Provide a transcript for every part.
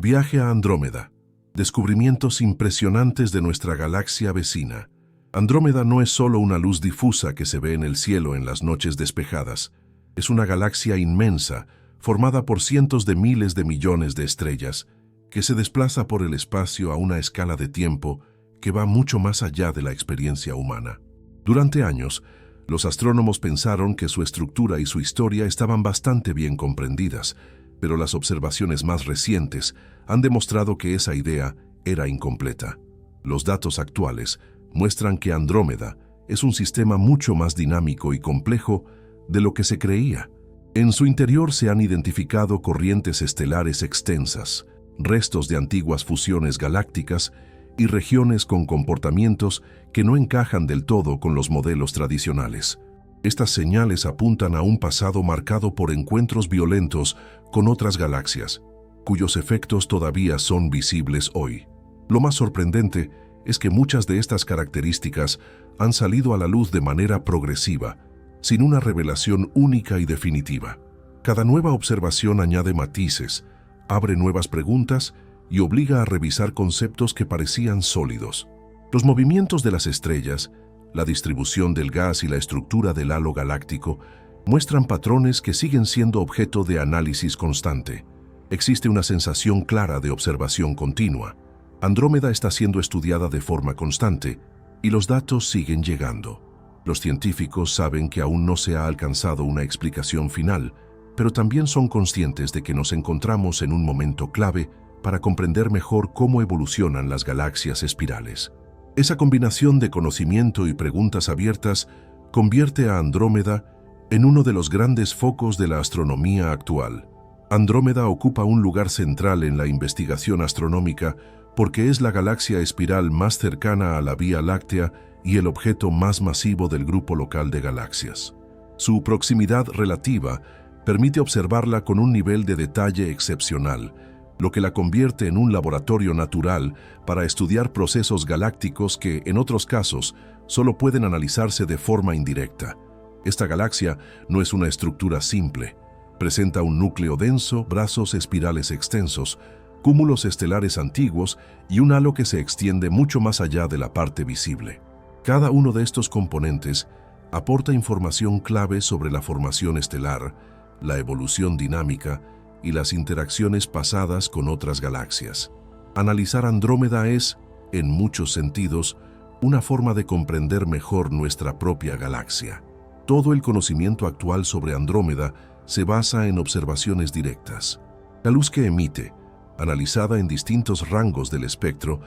Viaje a Andrómeda. Descubrimientos impresionantes de nuestra galaxia vecina. Andrómeda no es solo una luz difusa que se ve en el cielo en las noches despejadas. Es una galaxia inmensa, formada por cientos de miles de millones de estrellas, que se desplaza por el espacio a una escala de tiempo que va mucho más allá de la experiencia humana. Durante años, los astrónomos pensaron que su estructura y su historia estaban bastante bien comprendidas, pero las observaciones más recientes han demostrado que esa idea era incompleta. Los datos actuales muestran que Andrómeda es un sistema mucho más dinámico y complejo de lo que se creía. En su interior se han identificado corrientes estelares extensas, restos de antiguas fusiones galácticas y regiones con comportamientos que no encajan del todo con los modelos tradicionales. Estas señales apuntan a un pasado marcado por encuentros violentos con otras galaxias, cuyos efectos todavía son visibles hoy. Lo más sorprendente es que muchas de estas características han salido a la luz de manera progresiva, sin una revelación única y definitiva. Cada nueva observación añade matices, abre nuevas preguntas y obliga a revisar conceptos que parecían sólidos. Los movimientos de las estrellas, la distribución del gas y la estructura del halo galáctico muestran patrones que siguen siendo objeto de análisis constante. Existe una sensación clara de observación continua. Andrómeda está siendo estudiada de forma constante y los datos siguen llegando. Los científicos saben que aún no se ha alcanzado una explicación final, pero también son conscientes de que nos encontramos en un momento clave para comprender mejor cómo evolucionan las galaxias espirales. Esa combinación de conocimiento y preguntas abiertas convierte a Andrómeda en uno de los grandes focos de la astronomía actual. Andrómeda ocupa un lugar central en la investigación astronómica porque es la galaxia espiral más cercana a la Vía Láctea y el objeto más masivo del grupo local de galaxias. Su proximidad relativa permite observarla con un nivel de detalle excepcional, lo que la convierte en un laboratorio natural para estudiar procesos galácticos que, en otros casos, solo pueden analizarse de forma indirecta. Esta galaxia no es una estructura simple. Presenta un núcleo denso, brazos espirales extensos, cúmulos estelares antiguos y un halo que se extiende mucho más allá de la parte visible. Cada uno de estos componentes aporta información clave sobre la formación estelar, la evolución dinámica y las interacciones pasadas con otras galaxias. Analizar Andrómeda es, en muchos sentidos, una forma de comprender mejor nuestra propia galaxia. Todo el conocimiento actual sobre Andrómeda se basa en observaciones directas. La luz que emite, analizada en distintos rangos del espectro,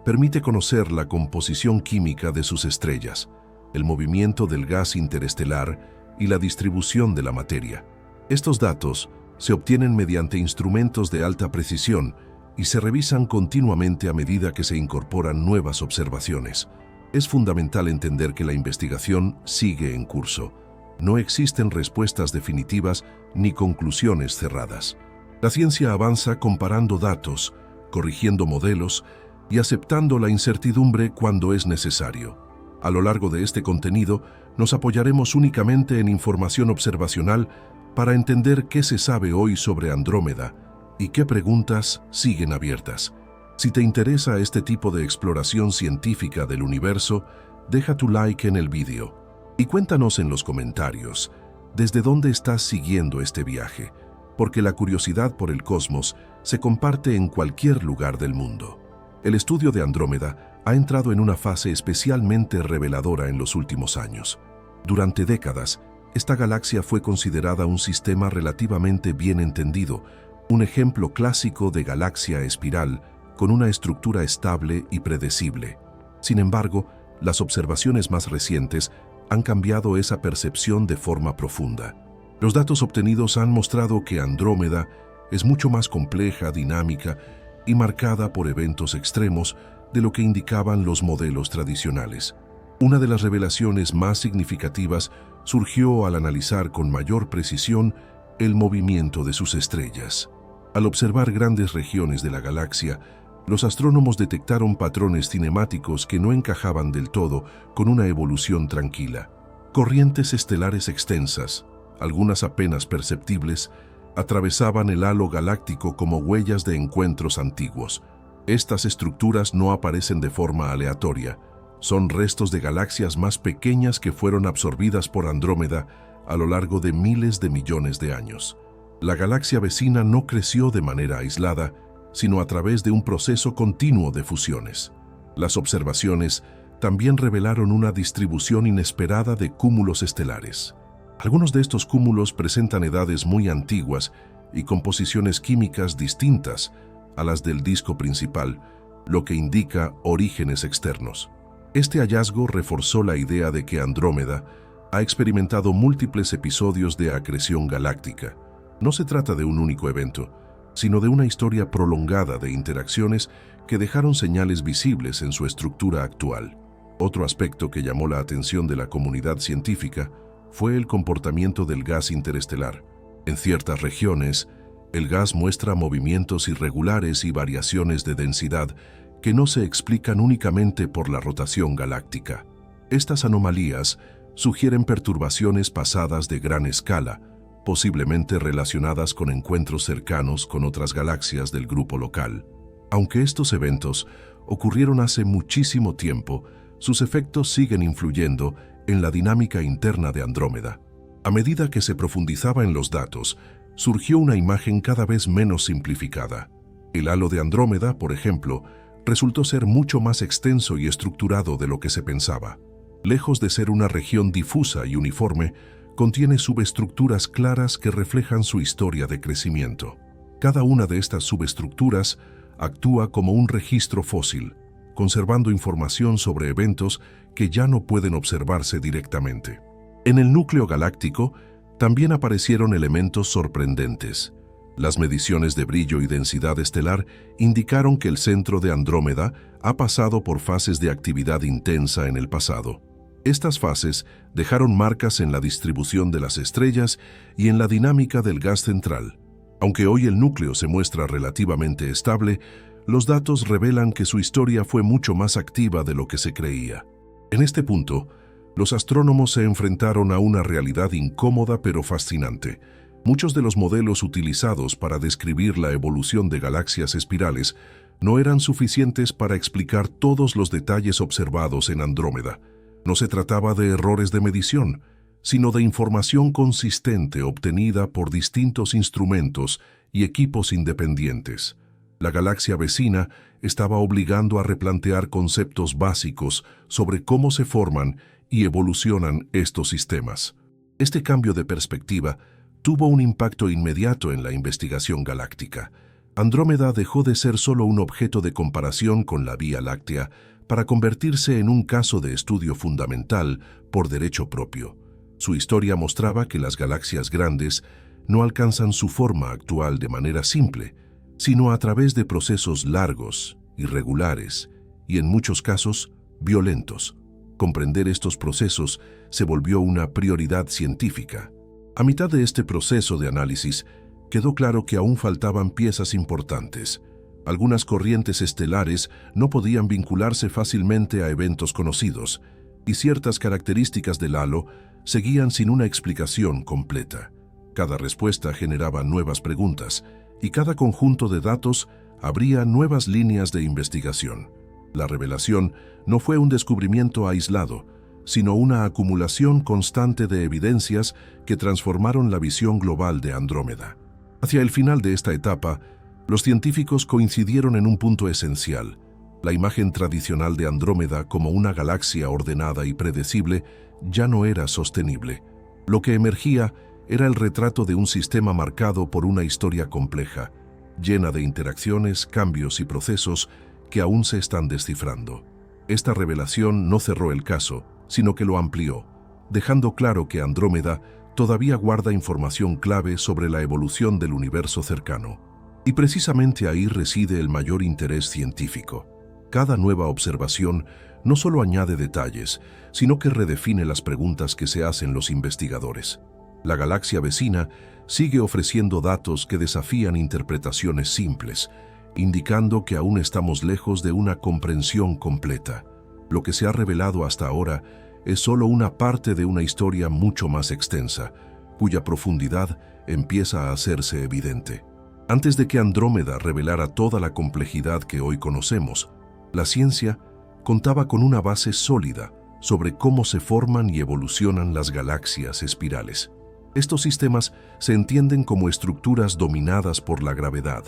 permite conocer la composición química de sus estrellas, el movimiento del gas interestelar y la distribución de la materia. Estos datos se obtienen mediante instrumentos de alta precisión y se revisan continuamente a medida que se incorporan nuevas observaciones. Es fundamental entender que la investigación sigue en curso. No existen respuestas definitivas ni conclusiones cerradas. La ciencia avanza comparando datos, corrigiendo modelos y aceptando la incertidumbre cuando es necesario. A lo largo de este contenido, nos apoyaremos únicamente en información observacional para entender qué se sabe hoy sobre Andrómeda y qué preguntas siguen abiertas. Si te interesa este tipo de exploración científica del universo, deja tu like en el vídeo y cuéntanos en los comentarios desde dónde estás siguiendo este viaje, porque la curiosidad por el cosmos se comparte en cualquier lugar del mundo. El estudio de Andrómeda ha entrado en una fase especialmente reveladora en los últimos años. Durante décadas, esta galaxia fue considerada un sistema relativamente bien entendido, un ejemplo clásico de galaxia espiral con una estructura estable y predecible. Sin embargo, las observaciones más recientes han cambiado esa percepción de forma profunda. Los datos obtenidos han mostrado que Andrómeda es mucho más compleja, dinámica y marcada por eventos extremos de lo que indicaban los modelos tradicionales. Una de las revelaciones más significativas surgió al analizar con mayor precisión el movimiento de sus estrellas. Al observar grandes regiones de la galaxia, los astrónomos detectaron patrones cinemáticos que no encajaban del todo con una evolución tranquila. Corrientes estelares extensas, algunas apenas perceptibles, atravesaban el halo galáctico como huellas de encuentros antiguos. Estas estructuras no aparecen de forma aleatoria. Son restos de galaxias más pequeñas que fueron absorbidas por Andrómeda a lo largo de miles de millones de años. La galaxia vecina no creció de manera aislada, sino a través de un proceso continuo de fusiones. Las observaciones también revelaron una distribución inesperada de cúmulos estelares. Algunos de estos cúmulos presentan edades muy antiguas y composiciones químicas distintas a las del disco principal, lo que indica orígenes externos. Este hallazgo reforzó la idea de que Andrómeda ha experimentado múltiples episodios de acreción galáctica. No se trata de un único evento, sino de una historia prolongada de interacciones que dejaron señales visibles en su estructura actual. Otro aspecto que llamó la atención de la comunidad científica fue el comportamiento del gas interestelar. En ciertas regiones, el gas muestra movimientos irregulares y variaciones de densidad que no se explican únicamente por la rotación galáctica. Estas anomalías sugieren perturbaciones pasadas de gran escala, posiblemente relacionadas con encuentros cercanos con otras galaxias del grupo local. Aunque estos eventos ocurrieron hace muchísimo tiempo, sus efectos siguen influyendo en la dinámica interna de Andrómeda. A medida que se profundizaba en los datos, surgió una imagen cada vez menos simplificada. El halo de Andrómeda, por ejemplo, resultó ser mucho más extenso y estructurado de lo que se pensaba. Lejos de ser una región difusa y uniforme, contiene subestructuras claras que reflejan su historia de crecimiento. Cada una de estas subestructuras actúa como un registro fósil, conservando información sobre eventos que ya no pueden observarse directamente. En el núcleo galáctico también aparecieron elementos sorprendentes. Las mediciones de brillo y densidad estelar indicaron que el centro de Andrómeda ha pasado por fases de actividad intensa en el pasado. Estas fases dejaron marcas en la distribución de las estrellas y en la dinámica del gas central. Aunque hoy el núcleo se muestra relativamente estable, los datos revelan que su historia fue mucho más activa de lo que se creía. En este punto, los astrónomos se enfrentaron a una realidad incómoda pero fascinante. Muchos de los modelos utilizados para describir la evolución de galaxias espirales no eran suficientes para explicar todos los detalles observados en Andrómeda. No se trataba de errores de medición, sino de información consistente obtenida por distintos instrumentos y equipos independientes. La galaxia vecina estaba obligando a replantear conceptos básicos sobre cómo se forman y evolucionan estos sistemas. Este cambio de perspectiva tuvo un impacto inmediato en la investigación galáctica. Andrómeda dejó de ser solo un objeto de comparación con la Vía Láctea para convertirse en un caso de estudio fundamental por derecho propio. Su historia mostraba que las galaxias grandes no alcanzan su forma actual de manera simple, sino a través de procesos largos, irregulares y, en muchos casos, violentos. Comprender estos procesos se volvió una prioridad científica. A mitad de este proceso de análisis, quedó claro que aún faltaban piezas importantes. Algunas corrientes estelares no podían vincularse fácilmente a eventos conocidos, y ciertas características del halo seguían sin una explicación completa. Cada respuesta generaba nuevas preguntas, y cada conjunto de datos abría nuevas líneas de investigación. La revelación no fue un descubrimiento aislado, sino una acumulación constante de evidencias que transformaron la visión global de Andrómeda. Hacia el final de esta etapa, los científicos coincidieron en un punto esencial. La imagen tradicional de Andrómeda como una galaxia ordenada y predecible ya no era sostenible. Lo que emergía era el retrato de un sistema marcado por una historia compleja, llena de interacciones, cambios y procesos que aún se están descifrando. Esta revelación no cerró el caso, sino que lo amplió, dejando claro que Andrómeda todavía guarda información clave sobre la evolución del universo cercano. Y precisamente ahí reside el mayor interés científico. Cada nueva observación no solo añade detalles, sino que redefine las preguntas que se hacen los investigadores. La galaxia vecina sigue ofreciendo datos que desafían interpretaciones simples, indicando que aún estamos lejos de una comprensión completa. Lo que se ha revelado hasta ahora es solo una parte de una historia mucho más extensa, cuya profundidad empieza a hacerse evidente. Antes de que Andrómeda revelara toda la complejidad que hoy conocemos, la ciencia contaba con una base sólida sobre cómo se forman y evolucionan las galaxias espirales. Estos sistemas se entienden como estructuras dominadas por la gravedad,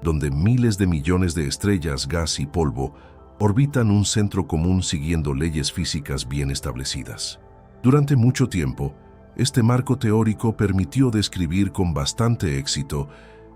donde miles de millones de estrellas, gas y polvo orbitan un centro común siguiendo leyes físicas bien establecidas. Durante mucho tiempo, este marco teórico permitió describir con bastante éxito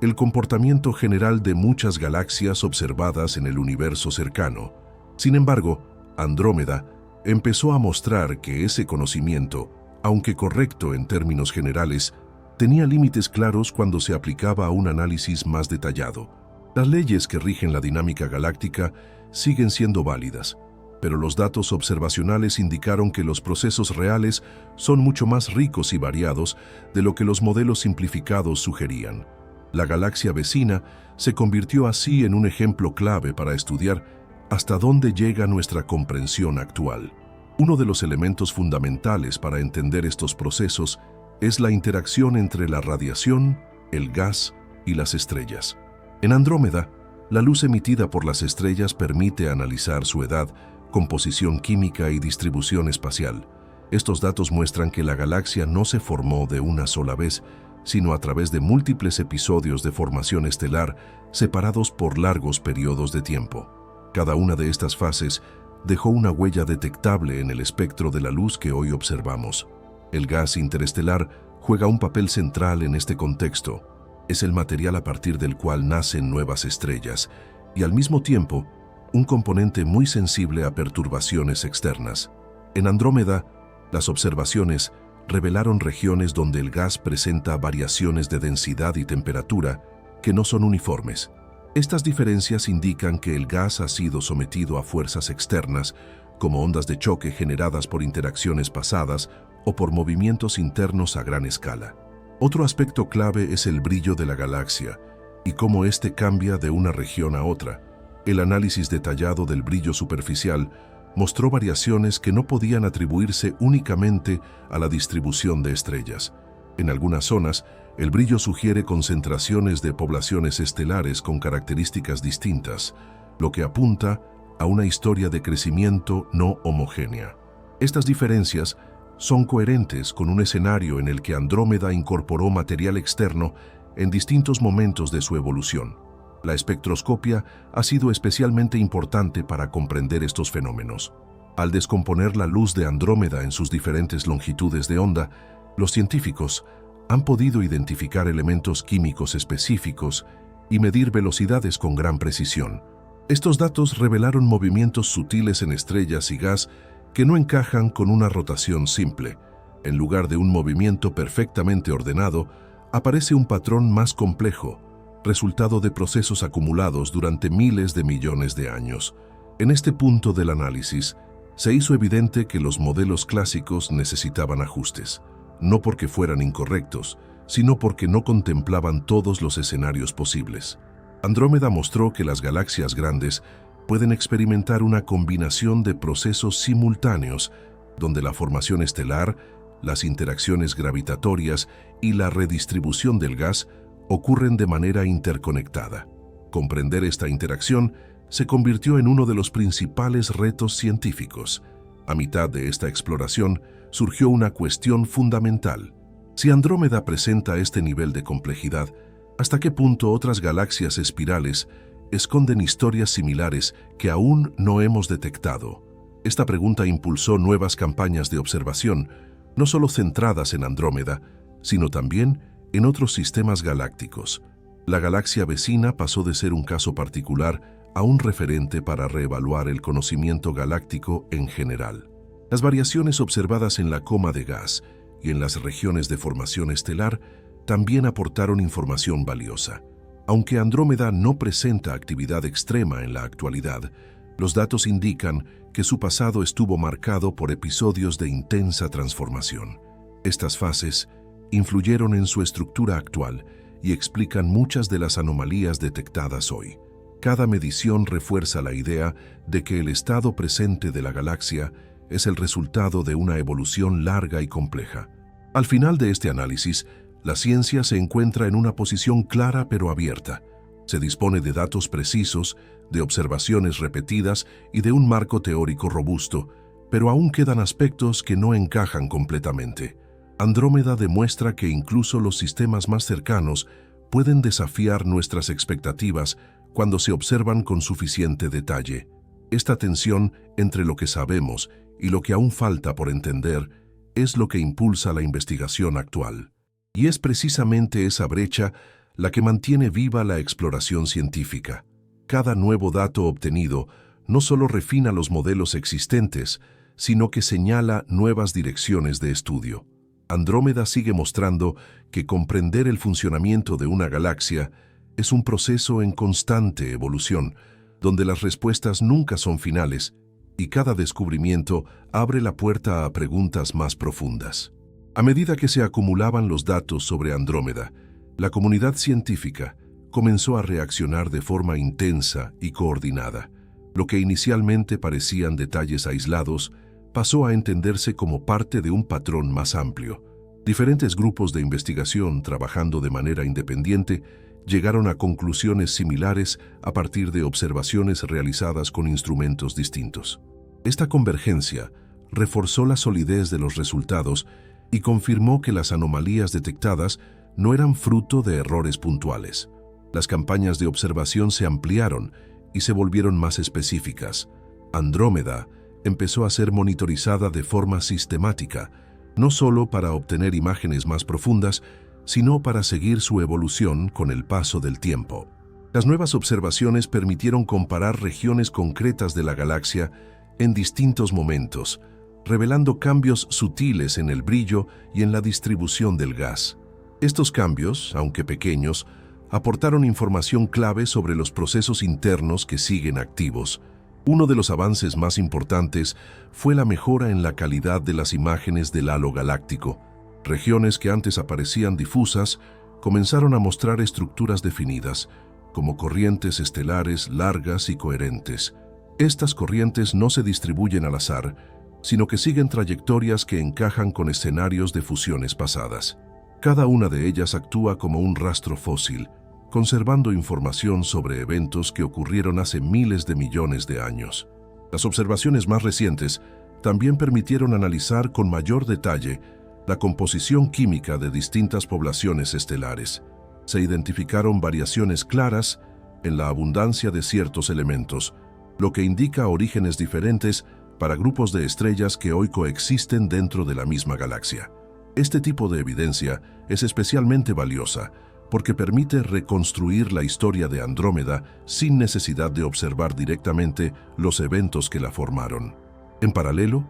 el comportamiento general de muchas galaxias observadas en el universo cercano. Sin embargo, Andrómeda empezó a mostrar que ese conocimiento, aunque correcto en términos generales, tenía límites claros cuando se aplicaba a un análisis más detallado. Las leyes que rigen la dinámica galáctica siguen siendo válidas, pero los datos observacionales indicaron que los procesos reales son mucho más ricos y variados de lo que los modelos simplificados sugerían. La galaxia vecina se convirtió así en un ejemplo clave para estudiar hasta dónde llega nuestra comprensión actual. Uno de los elementos fundamentales para entender estos procesos es la interacción entre la radiación, el gas y las estrellas. En Andrómeda, la luz emitida por las estrellas permite analizar su edad, composición química y distribución espacial. Estos datos muestran que la galaxia no se formó de una sola vez, sino a través de múltiples episodios de formación estelar separados por largos periodos de tiempo. Cada una de estas fases dejó una huella detectable en el espectro de la luz que hoy observamos. El gas interestelar juega un papel central en este contexto. Es el material a partir del cual nacen nuevas estrellas y, al mismo tiempo, un componente muy sensible a perturbaciones externas. En Andrómeda, las observaciones revelaron regiones donde el gas presenta variaciones de densidad y temperatura que no son uniformes. Estas diferencias indican que el gas ha sido sometido a fuerzas externas, como ondas de choque generadas por interacciones pasadas o por movimientos internos a gran escala. Otro aspecto clave es el brillo de la galaxia y cómo éste cambia de una región a otra. El análisis detallado del brillo superficial mostró variaciones que no podían atribuirse únicamente a la distribución de estrellas. En algunas zonas, el brillo sugiere concentraciones de poblaciones estelares con características distintas, lo que apunta a una historia de crecimiento no homogénea. Estas diferencias son coherentes con un escenario en el que Andrómeda incorporó material externo en distintos momentos de su evolución. La espectroscopia ha sido especialmente importante para comprender estos fenómenos. Al descomponer la luz de Andrómeda en sus diferentes longitudes de onda, los científicos han podido identificar elementos químicos específicos y medir velocidades con gran precisión. Estos datos revelaron movimientos sutiles en estrellas y gas que no encajan con una rotación simple. En lugar de un movimiento perfectamente ordenado, aparece un patrón más complejo, resultado de procesos acumulados durante miles de millones de años. En este punto del análisis, se hizo evidente que los modelos clásicos necesitaban ajustes, no porque fueran incorrectos, sino porque no contemplaban todos los escenarios posibles. Andrómeda mostró que las galaxias grandes pueden experimentar una combinación de procesos simultáneos, donde la formación estelar, las interacciones gravitatorias y la redistribución del gas ocurren de manera interconectada. Comprender esta interacción se convirtió en uno de los principales retos científicos. A mitad de esta exploración surgió una cuestión fundamental. Si Andrómeda presenta este nivel de complejidad, ¿hasta qué punto otras galaxias espirales esconden historias similares que aún no hemos detectado? Esta pregunta impulsó nuevas campañas de observación, no solo centradas en Andrómeda, sino también en otros sistemas galácticos. La galaxia vecina pasó de ser un caso particular a un referente para reevaluar el conocimiento galáctico en general. Las variaciones observadas en la coma de gas y en las regiones de formación estelar también aportaron información valiosa. Aunque Andrómeda no presenta actividad extrema en la actualidad, los datos indican que su pasado estuvo marcado por episodios de intensa transformación. Estas fases influyeron en su estructura actual y explican muchas de las anomalías detectadas hoy. Cada medición refuerza la idea de que el estado presente de la galaxia es el resultado de una evolución larga y compleja. Al final de este análisis, La ciencia se encuentra en una posición clara pero abierta. Se dispone de datos precisos, de observaciones repetidas y de un marco teórico robusto, pero aún quedan aspectos que no encajan completamente. Andrómeda demuestra que incluso los sistemas más cercanos pueden desafiar nuestras expectativas cuando se observan con suficiente detalle. Esta tensión entre lo que sabemos y lo que aún falta por entender es lo que impulsa la investigación actual. Y es precisamente esa brecha la que mantiene viva la exploración científica. Cada nuevo dato obtenido no solo refina los modelos existentes, sino que señala nuevas direcciones de estudio. Andrómeda sigue mostrando que comprender el funcionamiento de una galaxia es un proceso en constante evolución, donde las respuestas nunca son finales y cada descubrimiento abre la puerta a preguntas más profundas. A medida que se acumulaban los datos sobre Andrómeda, la comunidad científica comenzó a reaccionar de forma intensa y coordinada. Lo que inicialmente parecían detalles aislados pasó a entenderse como parte de un patrón más amplio. Diferentes grupos de investigación, trabajando de manera independiente, llegaron a conclusiones similares a partir de observaciones realizadas con instrumentos distintos. Esta convergencia reforzó la solidez de los resultados y confirmó que las anomalías detectadas no eran fruto de errores puntuales. Las campañas de observación se ampliaron y se volvieron más específicas. Andrómeda empezó a ser monitorizada de forma sistemática, no solo para obtener imágenes más profundas, sino para seguir su evolución con el paso del tiempo. Las nuevas observaciones permitieron comparar regiones concretas de la galaxia en distintos momentos, revelando cambios sutiles en el brillo y en la distribución del gas. Estos cambios, aunque pequeños, aportaron información clave sobre los procesos internos que siguen activos. Uno de los avances más importantes fue la mejora en la calidad de las imágenes del halo galáctico. Regiones que antes aparecían difusas comenzaron a mostrar estructuras definidas, como corrientes estelares largas y coherentes. Estas corrientes no se distribuyen al azar, sino que siguen trayectorias que encajan con escenarios de fusiones pasadas. Cada una de ellas actúa como un rastro fósil, conservando información sobre eventos que ocurrieron hace miles de millones de años. Las observaciones más recientes también permitieron analizar con mayor detalle la composición química de distintas poblaciones estelares. Se identificaron variaciones claras en la abundancia de ciertos elementos, lo que indica orígenes diferentes para grupos de estrellas que hoy coexisten dentro de la misma galaxia. Este tipo de evidencia es especialmente valiosa porque permite reconstruir la historia de Andrómeda sin necesidad de observar directamente los eventos que la formaron. En paralelo,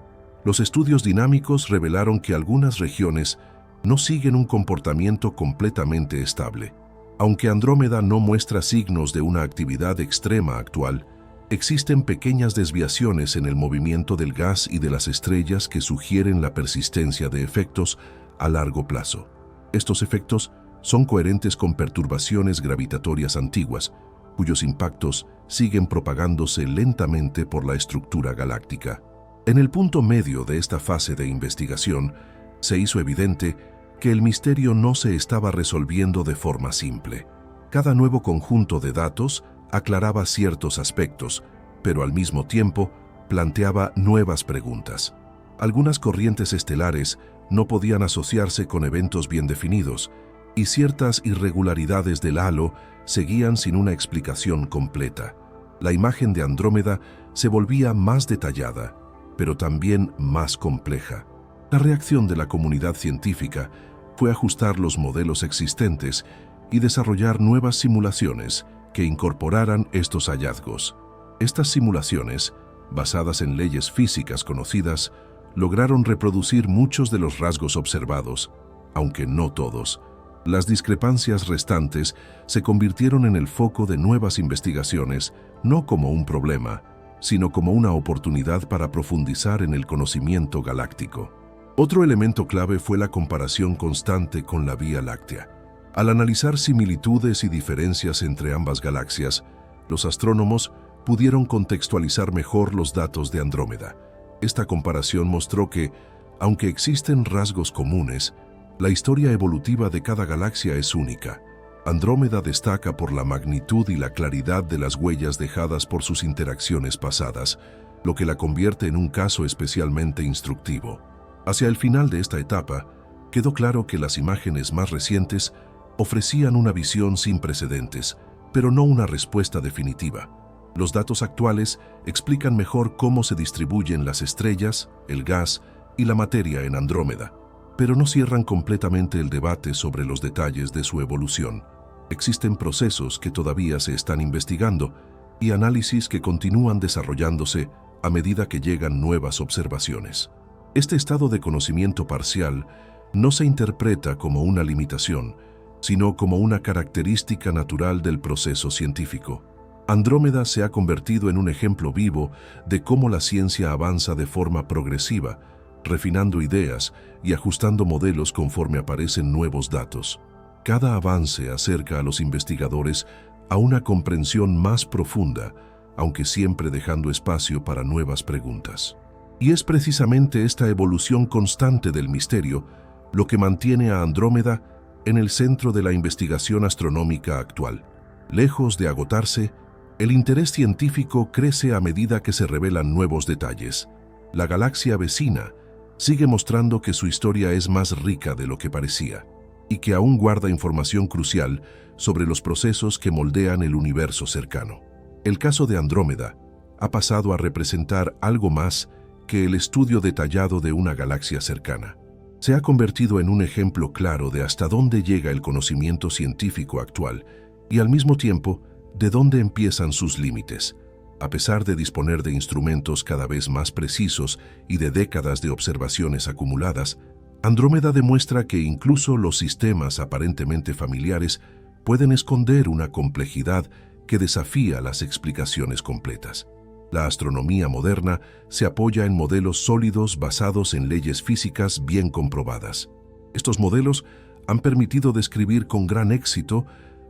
los estudios dinámicos revelaron que algunas regiones no siguen un comportamiento completamente estable. Aunque Andrómeda no muestra signos de una actividad extrema actual, existen pequeñas desviaciones en el movimiento del gas y de las estrellas que sugieren la persistencia de efectos a largo plazo. Estos efectos son coherentes con perturbaciones gravitatorias antiguas, cuyos impactos siguen propagándose lentamente por la estructura galáctica. En el punto medio de esta fase de investigación, se hizo evidente que el misterio no se estaba resolviendo de forma simple. Cada nuevo conjunto de datos aclaraba ciertos aspectos, pero al mismo tiempo planteaba nuevas preguntas. Algunas corrientes estelares no podían asociarse con eventos bien definidos, y ciertas irregularidades del halo seguían sin una explicación completa. La imagen de Andrómeda se volvía más detallada, pero también más compleja. La reacción de la comunidad científica fue ajustar los modelos existentes y desarrollar nuevas simulaciones que incorporaran estos hallazgos. Estas simulaciones, basadas en leyes físicas conocidas, lograron reproducir muchos de los rasgos observados, aunque no todos. Las discrepancias restantes se convirtieron en el foco de nuevas investigaciones, no como un problema, sino como una oportunidad para profundizar en el conocimiento galáctico. Otro elemento clave fue la comparación constante con la Vía Láctea. Al analizar similitudes y diferencias entre ambas galaxias, los astrónomos pudieron contextualizar mejor los datos de Andrómeda. Esta comparación mostró que, aunque existen rasgos comunes, La historia evolutiva de cada galaxia es única. Andrómeda destaca por la magnitud y la claridad de las huellas dejadas por sus interacciones pasadas, lo que la convierte en un caso especialmente instructivo. Hacia el final de esta etapa, quedó claro que las imágenes más recientes ofrecían una visión sin precedentes, pero no una respuesta definitiva. Los datos actuales explican mejor cómo se distribuyen las estrellas, el gas y la materia en Andrómeda, pero no cierran completamente el debate sobre los detalles de su evolución. Existen procesos que todavía se están investigando y análisis que continúan desarrollándose a medida que llegan nuevas observaciones. Este estado de conocimiento parcial no se interpreta como una limitación, sino como una característica natural del proceso científico. Andrómeda se ha convertido en un ejemplo vivo de cómo la ciencia avanza de forma progresiva, refinando ideas y ajustando modelos conforme aparecen nuevos datos. Cada avance acerca a los investigadores a una comprensión más profunda, aunque siempre dejando espacio para nuevas preguntas. Y es precisamente esta evolución constante del misterio lo que mantiene a Andrómeda en el centro de la investigación astronómica actual. Lejos de agotarse, el interés científico crece a medida que se revelan nuevos detalles. La galaxia vecina sigue mostrando que su historia es más rica de lo que parecía y que aún guarda información crucial sobre los procesos que moldean el universo cercano. El caso de Andrómeda ha pasado a representar algo más que el estudio detallado de una galaxia cercana. Se ha convertido en un ejemplo claro de hasta dónde llega el conocimiento científico actual y al mismo tiempo de dónde empiezan sus límites. A pesar de disponer de instrumentos cada vez más precisos y de décadas de observaciones acumuladas, Andrómeda demuestra que incluso los sistemas aparentemente familiares pueden esconder una complejidad que desafía las explicaciones completas. La astronomía moderna se apoya en modelos sólidos basados en leyes físicas bien comprobadas. Estos modelos han permitido describir con gran éxito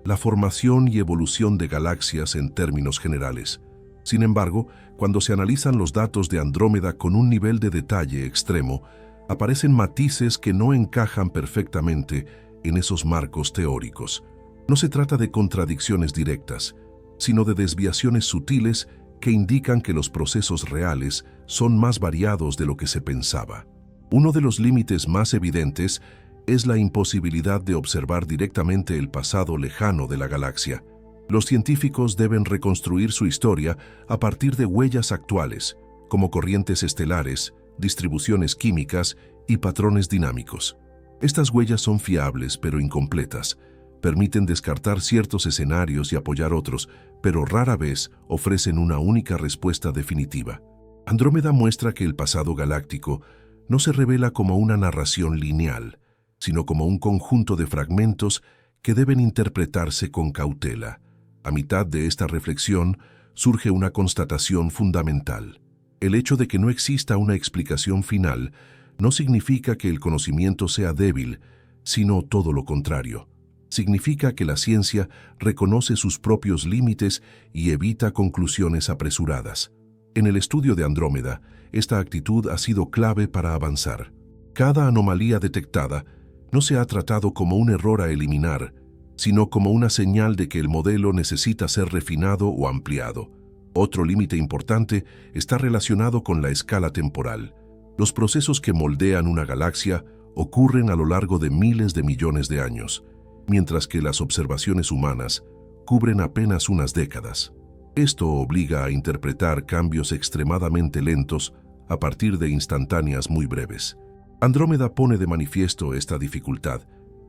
la formación y evolución de galaxias en términos generales. Sin embargo, cuando se analizan los datos de Andrómeda con un nivel de detalle extremo, aparecen matices que no encajan perfectamente en esos marcos teóricos. No se trata de contradicciones directas, sino de desviaciones sutiles que indican que los procesos reales son más variados de lo que se pensaba. Uno de los límites más evidentes es la imposibilidad de observar directamente el pasado lejano de la galaxia. Los científicos deben reconstruir su historia a partir de huellas actuales, como corrientes estelares, distribuciones químicas y patrones dinámicos. Estas huellas son fiables pero incompletas. Permiten descartar ciertos escenarios y apoyar otros, pero rara vez ofrecen una única respuesta definitiva. Andrómeda muestra que el pasado galáctico no se revela como una narración lineal, sino como un conjunto de fragmentos que deben interpretarse con cautela. A mitad de esta reflexión surge una constatación fundamental. El hecho de que no exista una explicación final no significa que el conocimiento sea débil, sino todo lo contrario. Significa que la ciencia reconoce sus propios límites y evita conclusiones apresuradas. En el estudio de Andrómeda, esta actitud ha sido clave para avanzar. Cada anomalía detectada no se ha tratado como un error a eliminar, sino como una señal de que el modelo necesita ser refinado o ampliado. Otro límite importante está relacionado con la escala temporal. Los procesos que moldean una galaxia ocurren a lo largo de miles de millones de años, mientras que las observaciones humanas cubren apenas unas décadas. Esto obliga a interpretar cambios extremadamente lentos a partir de instantáneas muy breves. Andrómeda pone de manifiesto esta dificultad,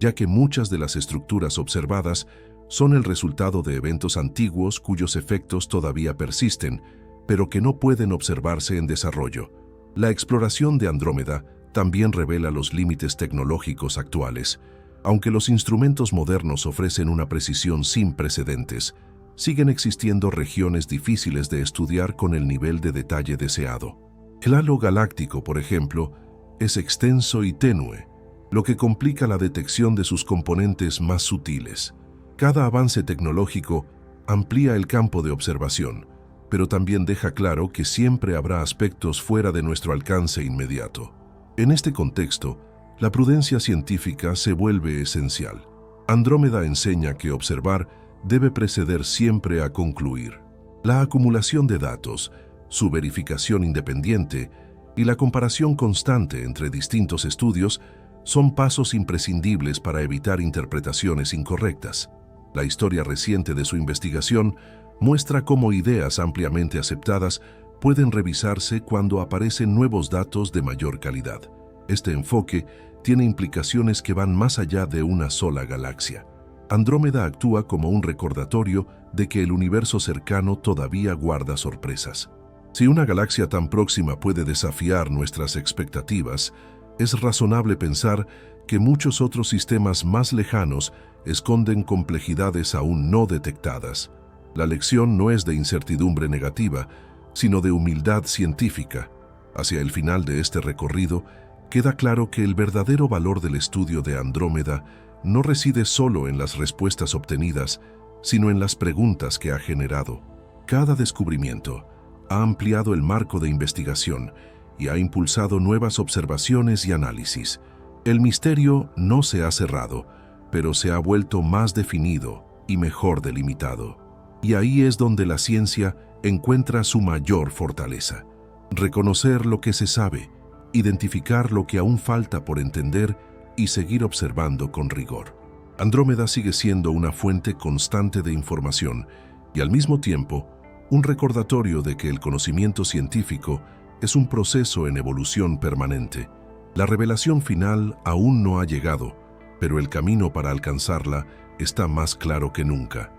ya que muchas de las estructuras observadas son el resultado de eventos antiguos cuyos efectos todavía persisten, pero que no pueden observarse en desarrollo. La exploración de Andrómeda también revela los límites tecnológicos actuales. Aunque los instrumentos modernos ofrecen una precisión sin precedentes, siguen existiendo regiones difíciles de estudiar con el nivel de detalle deseado. El halo galáctico, por ejemplo, es extenso y tenue, lo que complica la detección de sus componentes más sutiles. Cada avance tecnológico amplía el campo de observación, pero también deja claro que siempre habrá aspectos fuera de nuestro alcance inmediato. En este contexto, la prudencia científica se vuelve esencial. Andrómeda enseña que observar debe preceder siempre a concluir. La acumulación de datos, su verificación independiente y la comparación constante entre distintos estudios son pasos imprescindibles para evitar interpretaciones incorrectas. La historia reciente de su investigación muestra cómo ideas ampliamente aceptadas pueden revisarse cuando aparecen nuevos datos de mayor calidad. Este enfoque tiene implicaciones que van más allá de una sola galaxia. Andrómeda actúa como un recordatorio de que el universo cercano todavía guarda sorpresas. Si una galaxia tan próxima puede desafiar nuestras expectativas, es razonable pensar que muchos otros sistemas más lejanos esconden complejidades aún no detectadas. La lección no es de incertidumbre negativa, sino de humildad científica. Hacia el final de este recorrido, queda claro que el verdadero valor del estudio de Andrómeda no reside solo en las respuestas obtenidas, sino en las preguntas que ha generado. Cada descubrimiento ha ampliado el marco de investigación y ha impulsado nuevas observaciones y análisis. El misterio no se ha cerrado, pero se ha vuelto más definido y mejor delimitado. Y ahí es donde la ciencia encuentra su mayor fortaleza. Reconocer lo que se sabe, identificar lo que aún falta por entender y seguir observando con rigor. Andrómeda sigue siendo una fuente constante de información y al mismo tiempo un recordatorio de que el conocimiento científico es un proceso en evolución permanente. La revelación final aún no ha llegado, pero el camino para alcanzarla está más claro que nunca.